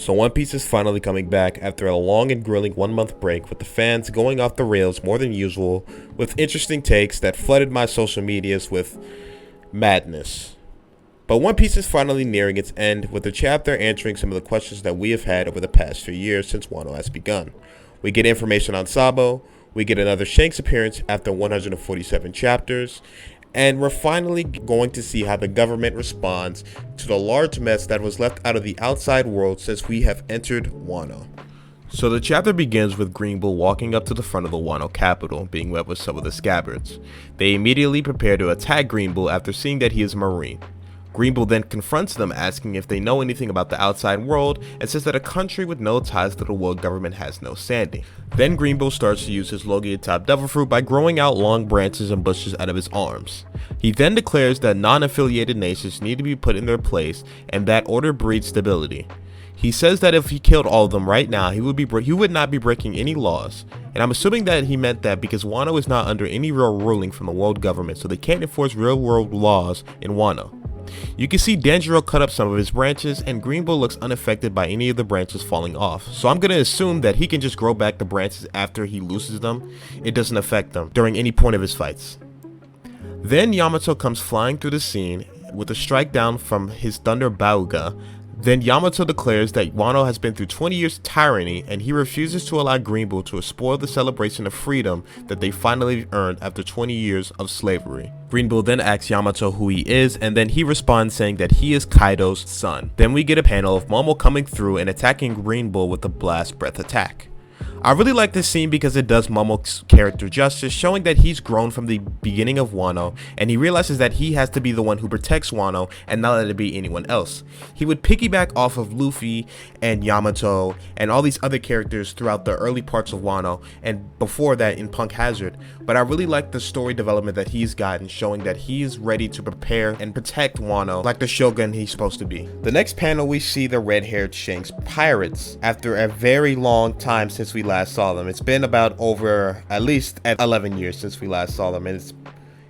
So One Piece is finally coming back after a long and grueling 1 month break, with the fans going off the rails more than usual with interesting takes that flooded my social medias with madness. But One Piece is finally nearing its end, with the chapter answering some of the questions that we have had over the past few years since Wano has begun. We get information on Sabo, we get another Shanks appearance after 147 chapters, and we're finally going to see how the government responds to the large mess that was left out of the outside world since we have entered Wano. So the chapter begins with Green Bull walking up to the front of the Wano capital, being met with some of the scabbards. They immediately prepare to attack Green Bull after seeing that he is a Marine. Green Bull then confronts them, asking if they know anything about the outside world, and says that a country with no ties to the world government has no standing. Then Green Bull starts to use his Logia Top Devil Fruit by growing out long branches and bushes out of his arms. He then declares that non-affiliated nations need to be put in their place, and that order breeds stability. He says that if he killed all of them right now, he would not be breaking any laws. And I'm assuming that he meant that because Wano is not under any real ruling from the world government, so they can't enforce real world laws in Wano. You can see Danjiro cut up some of his branches, and Green Bull looks unaffected by any of the branches falling off. So I'm going to assume that he can just grow back the branches after he loses them. It doesn't affect them during any point of his fights. Then Yamato comes flying through the scene with a strike down from his Thunder Bauga. Then Yamato declares that Wano has been through 20 years of tyranny, and he refuses to allow Green Bull to spoil the celebration of freedom that they finally earned after 20 years of slavery. Green Bull then asks Yamato who he is, and then he responds saying that he is Kaido's son. Then we get a panel of Momo coming through and attacking Green Bull with a blast breath attack. I really like this scene because it does Momo's character justice, showing that he's grown from the beginning of Wano, and he realizes that he has to be the one who protects Wano and not let it be anyone else. He would piggyback off of Luffy and Yamato and all these other characters throughout the early parts of Wano and before that in Punk Hazard, but I really like the story development that he's gotten, showing that he is ready to prepare and protect Wano like the Shogun he's supposed to be. The next panel, we see the red-haired Shanks pirates after a very long time since we last saw them. It's been about over at least 11 years since we last saw them, and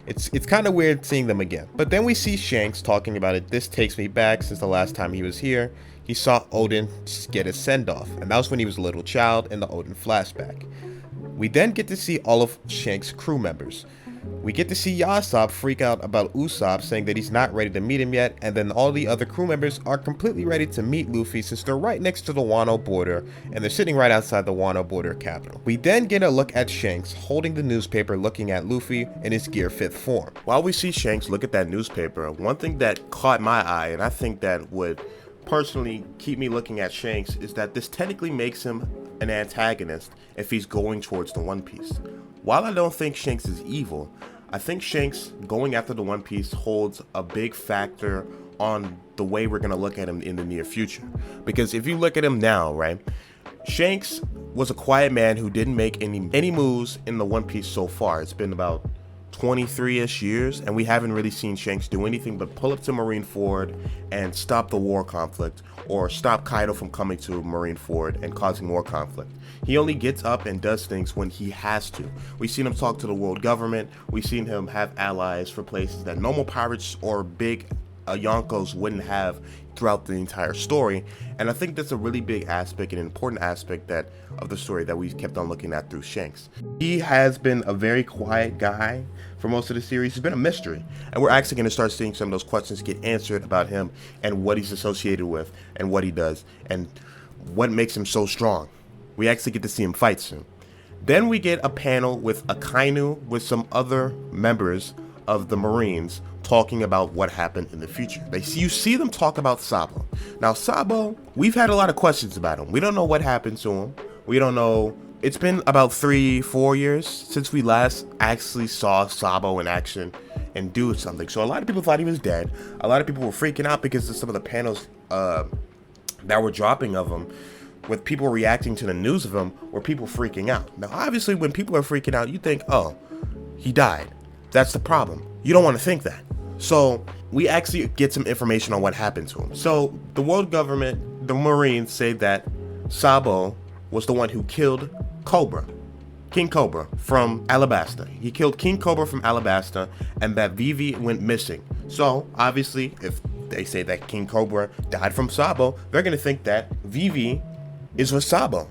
it's kind of weird seeing them again. But then we see Shanks talking about it. This takes me back since the last time he was here. He saw Odin get his send-off, and that was when he was a little child in the Odin flashback. We then get to see all of Shanks' crew members. We get to see Yasopp freak out about Usopp, saying that he's not ready to meet him yet, and then all the other crew members are completely ready to meet Luffy since they're right next to the Wano border, and they're sitting right outside the Wano border capital. We then get a look at Shanks holding the newspaper, looking at Luffy in his Gear 5th form. While we see Shanks look at that newspaper, one thing that caught my eye, and I think that would personally keep me looking at Shanks, is that this technically makes him an antagonist if he's going towards the One Piece. While I don't think Shanks is evil, I think Shanks going after the One Piece holds a big factor on the way we're going to look at him in the near future. Because if you look at him now, right, Shanks was a quiet man who didn't make any moves in the One Piece so far. It's been about 23-ish years, and we haven't really seen Shanks do anything but pull up to Marineford and stop the war conflict, or stop Kaido from coming to Marineford and causing more conflict. He only gets up and does things when he has to. We've seen him talk to the world government. We've seen him have allies for places that normal pirates or big Yonkos wouldn't have throughout the entire story, and I think that's a really big aspect, an important aspect of the story that we kept on looking at through Shanks. He has been a very quiet guy for most of the series. He's been a mystery, and we're actually going to start seeing some of those questions get answered about him and what he's associated with and what he does and what makes him so strong. We actually get to see him fight soon. Then we get a panel with Akainu with some other members of the Marines talking about what happened in the future. You see them talk about Sabo. Now Sabo, we've had a lot of questions about him. We don't know what happened to him. We don't know. It's been about 3-4 years since we last actually saw Sabo in action and do something. So a lot of people thought he was dead. A lot of people were freaking out because of some of the panels that were dropping of him, with people reacting to the news of him, were people freaking out. Now obviously when people are freaking out, you think, oh, he died. That's the problem. You don't want to think that. So we actually get some information on what happened to him. So the world government, the Marines, say that Sabo was the one who killed King Cobra from Alabasta. He killed King Cobra from Alabasta, and that Vivi went missing. So obviously, if they say that King Cobra died from Sabo, they're gonna think that Vivi is with Sabo,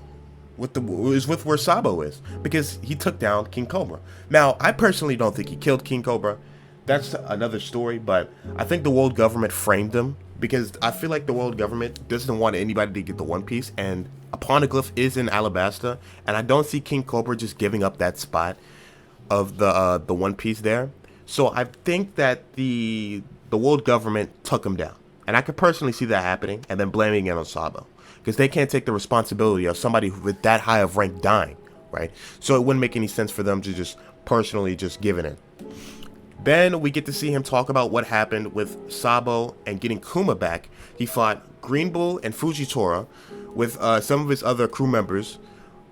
is with where Sabo is, because he took down King Cobra. Now, I personally don't think he killed King Cobra. That's another story, but I think the world government framed him because I feel like the world government doesn't want anybody to get the One Piece, and a Poneglyph is in Alabasta, and I don't see King Cobra just giving up that spot of the One Piece there. So I think that the world government took him down, and I could personally see that happening, and then blaming it on Sabo, because they can't take the responsibility of somebody with that high of rank dying, right? So it wouldn't make any sense for them to just personally just give it in. Then we get to see him talk about what happened with Sabo and getting Kuma back. He fought Green Bull and Fujitora with some of his other crew members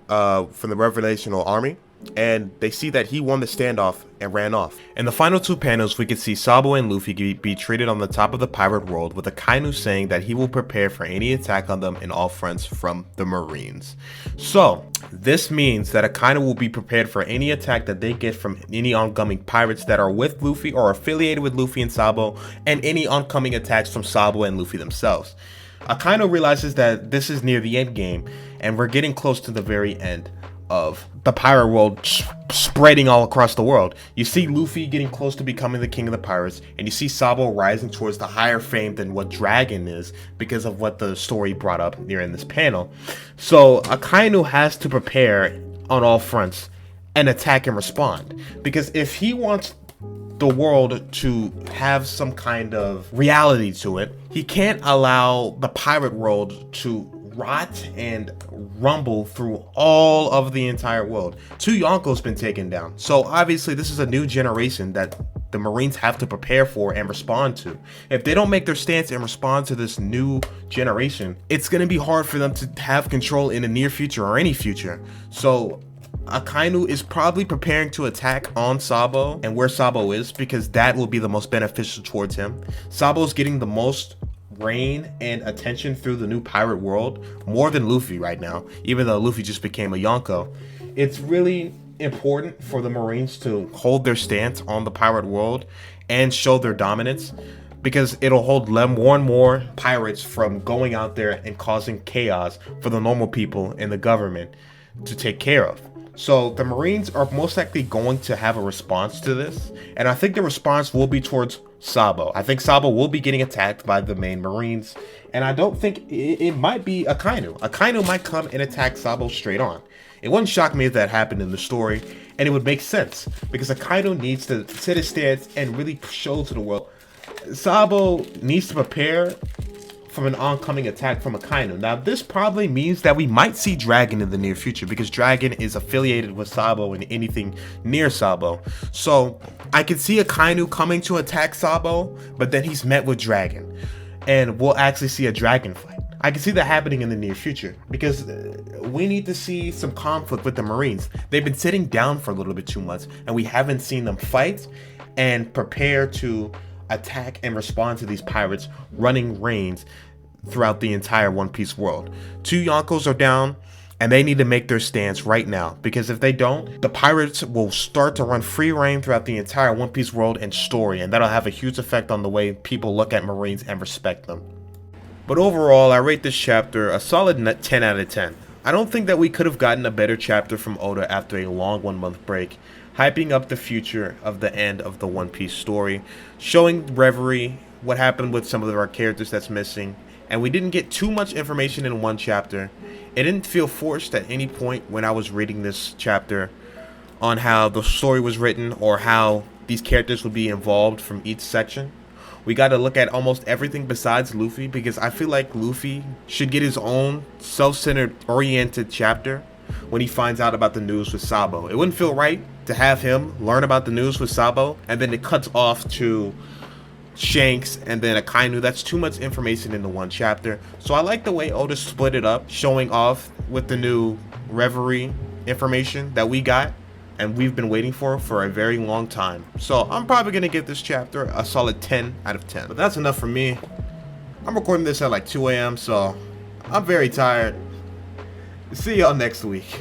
from the Revelational Army, and they see that he won the standoff and ran off. In the final two panels, we could see Sabo and Luffy be treated on the top of the pirate world, with Akainu saying that he will prepare for any attack on them in all fronts from the Marines. So this means that Akainu will be prepared for any attack that they get from any oncoming pirates that are with Luffy or affiliated with Luffy and Sabo, and any oncoming attacks from Sabo and Luffy themselves. Akainu realizes that this is near the end game, and we're getting close to the very end of the pirate world spreading all across the world. You see Luffy getting close to becoming the king of the pirates, and you see Sabo rising towards the higher fame than what Dragon is because of what the story brought up near in this panel. So Akainu has to prepare on all fronts and attack and respond, because if he wants the world to have some kind of reality to it, he can't allow the pirate world to rot and rumble through all of the entire world. 2 Yonko's been taken down, so obviously this is a new generation that the Marines have to prepare for and respond to. If they don't make their stance and respond to this new generation, it's going to be hard for them to have control in the near future or any future. So Akainu is probably preparing to attack on Sabo and where Sabo is, because that will be the most beneficial towards him. Sabo's getting the most reign and attention through the new pirate world, more than Luffy right now, even though Luffy just became a Yonko. It's really important for the Marines to hold their stance on the pirate world and show their dominance, because it'll hold more and more pirates from going out there and causing chaos for the normal people and the government to take care of. So the Marines are most likely going to have a response to this, and I think the response will be towards Sabo. I think Sabo will be getting attacked by the main Marines, and I don't think it might be Akainu. Akainu might come and attack Sabo straight on. It wouldn't shock me if that happened in the story, and it would make sense, because Akainu needs to set his stance and really show to the world. Sabo needs to prepare from an oncoming attack from Akainu. Now, this probably means that we might see Dragon in the near future, because Dragon is affiliated with Sabo and anything near Sabo. So I can see Akainu coming to attack Sabo, but then he's met with Dragon, and we'll actually see a Dragon fight. I can see that happening in the near future, because we need to see some conflict with the Marines. They've been sitting down for a little bit too much, and we haven't seen them fight and prepare to attack and respond to these pirates running reigns throughout the entire One Piece world. 2 Yonkos are down, and they need to make their stance right now, because if they don't, the pirates will start to run free reign throughout the entire One Piece world and story, and that'll have a huge effect on the way people look at Marines and respect them. But overall, I rate this chapter a solid 10 out of 10. I don't think that we could have gotten a better chapter from Oda after a long 1-month break, hyping up the future of the end of the One Piece story, showing Reverie, what happened with some of our characters that's missing, and we didn't get too much information in one chapter. It didn't feel forced at any point when I was reading this chapter on how the story was written or how these characters would be involved from each section. We got to look at almost everything besides Luffy, because I feel like Luffy should get his own self-centered oriented chapter when he finds out about the news with Sabo. It wouldn't feel right to have him learn about the news with Sabo and then it cuts off to Shanks and then Akainu. That's too much information into one chapter. So I like the way Oda split it up, showing off with the new Reverie information that we got and we've been waiting for a very long time. So I'm probably going to give this chapter a solid 10 out of 10. But that's enough for me. I'm recording this at like 2 a.m. so I'm very tired. See y'all next week.